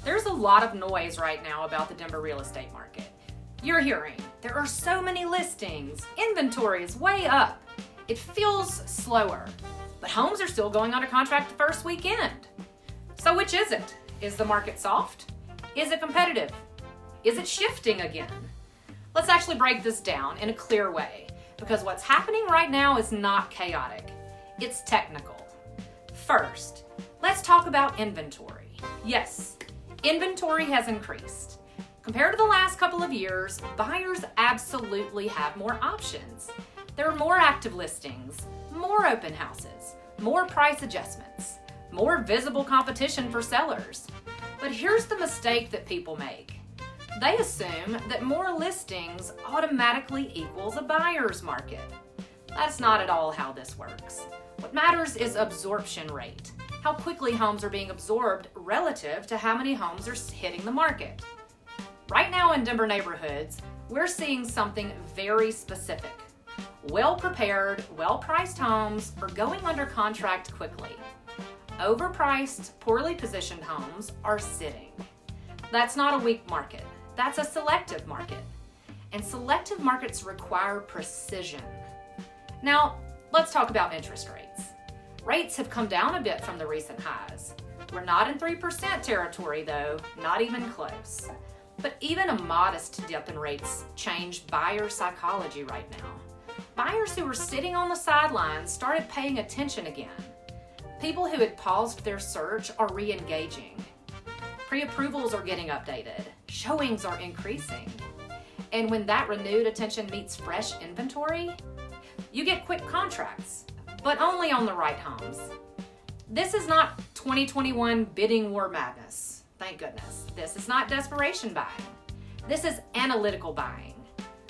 There's a lot of noise right now about the Denver real estate market. You're hearing, there are so many listings, inventory is way up. It feels slower, but homes are still going under contract the first weekend. So which is it? Is the market soft? Is it competitive? Is it shifting again? Let's actually break this down in a clear way, because what's happening right now is not chaotic. It's technical. First, let's talk about inventory. Yes, inventory has increased. Compared to the last couple of years, buyers absolutely have more options. There are more active listings, more open houses, more price adjustments, more visible competition for sellers. But here's the mistake that people make. They assume that more listings automatically equals a buyer's market. That's not at all how this works. What matters is absorption rate, how quickly homes are being absorbed relative to how many homes are hitting the market. Right now in Denver neighborhoods, we're seeing something very specific. Well-prepared, well-priced homes are going under contract quickly. Overpriced, poorly positioned homes are sitting. That's not a weak market. That's a selective market. And selective markets require precision. Now, let's talk about interest rates. Rates have come down a bit from the recent highs. We're not in 3% territory though, not even close. But even a modest dip in rates changed buyer psychology right now. Buyers who were sitting on the sidelines started paying attention again. People who had paused their search are re-engaging. Pre-approvals are getting updated. Showings are increasing. And when that renewed attention meets fresh inventory, you get quick contracts, but only on the right homes. This is not 2021 bidding war madness, thank goodness. This is not desperation buying. This is analytical buying.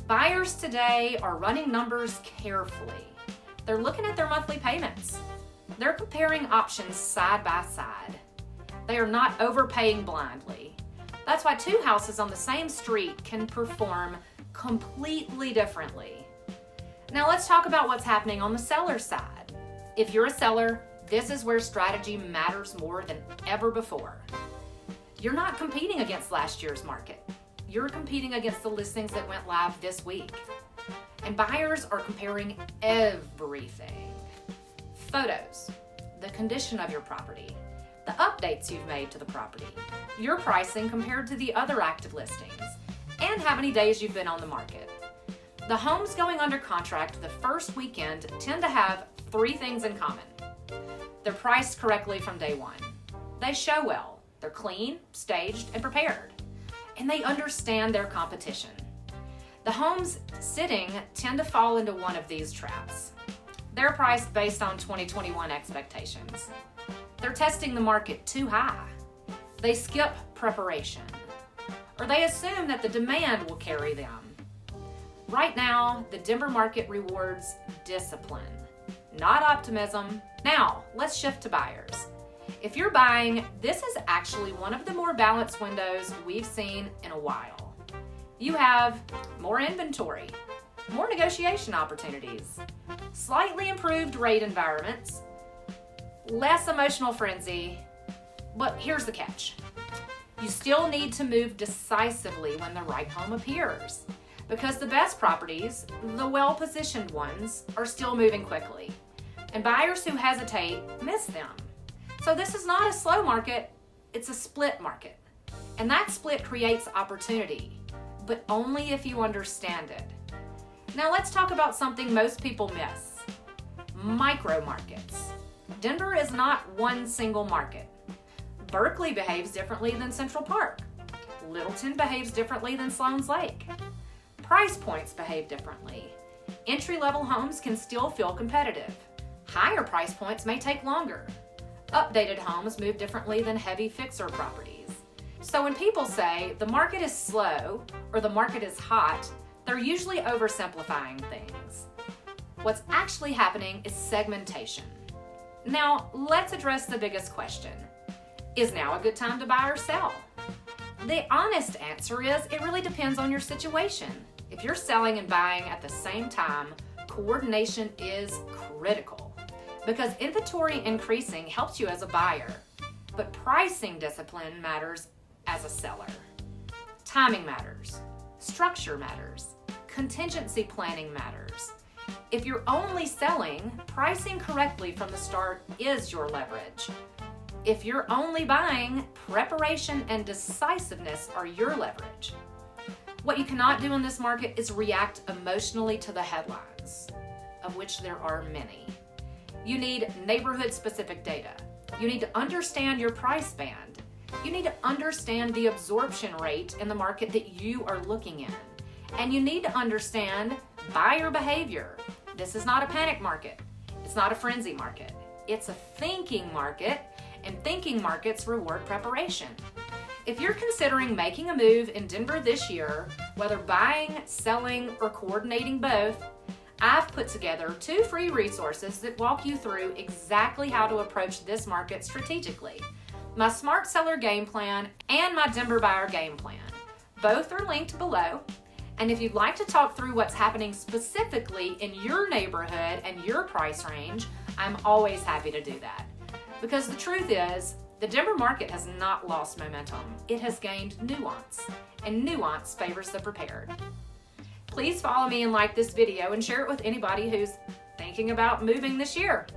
Buyers today are running numbers carefully. They're looking at their monthly payments. They're comparing options side by side. They are not overpaying blindly. That's why two houses on the same street can perform completely differently. Now let's talk about what's happening on the seller side. If you're a seller, this is where strategy matters more than ever before. You're not competing against last year's market. You're competing against the listings that went live this week. And buyers are comparing everything. Photos, the condition of your property, the updates you've made to the property, your pricing compared to the other active listings, and how many days you've been on the market. The homes going under contract the first weekend tend to have three things in common. They're priced correctly from day one. They show well. They're clean, staged, and prepared. And they understand their competition. The homes sitting tend to fall into one of these traps. They're priced based on 2021 expectations. They're testing the market too high. They skip preparation. Or they assume that the demand will carry them. Right now, the Denver market rewards discipline, not optimism. Now, let's shift to buyers. If you're buying, this is actually one of the more balanced windows we've seen in a while. You have more inventory, more negotiation opportunities, slightly improved rate environments, less emotional frenzy, but here's the catch. You still need to move decisively when the right home appears, because the best properties, the well-positioned ones, are still moving quickly, and buyers who hesitate miss them. So this is not a slow market, it's a split market, and that split creates opportunity, but only if you understand it. Now let's talk about something most people miss, micro markets. Denver is not one single market. Berkeley behaves differently than Central Park. Littleton behaves differently than Sloan's Lake. Price points behave differently. Entry-level homes can still feel competitive. Higher price points may take longer. Updated homes move differently than heavy fixer properties. So when people say the market is slow or the market is hot, they're usually oversimplifying things. What's actually happening is segmentation. Now, let's address the biggest question. Is now a good time to buy or sell? The honest answer is it really depends on your situation. If you're selling and buying at the same time, coordination is critical because inventory increasing helps you as a buyer, but pricing discipline matters as a seller. Timing matters. Structure matters. Contingency planning matters. If you're only selling, pricing correctly from the start is your leverage. If you're only buying, preparation and decisiveness are your leverage. What you cannot do in this market is react emotionally to the headlines, of which there are many. You need neighborhood-specific data. You need to understand your price band. You need to understand the absorption rate in the market that you are looking in. And you need to understand buyer behavior. This is not a panic market. It's not a frenzy market. It's a thinking market, and thinking markets reward preparation. If you're considering making a move in Denver this year, whether buying, selling, or coordinating both, I've put together 2 free resources that walk you through exactly how to approach this market strategically. My Smart Seller Game Plan and my Denver Buyer Game Plan. Both are linked below. And if you'd like to talk through what's happening specifically in your neighborhood and your price range, I'm always happy to do that. Because the truth is, the Denver market has not lost momentum. It has gained nuance, and nuance favors the prepared. Please follow me and like this video and share it with anybody who's thinking about moving this year.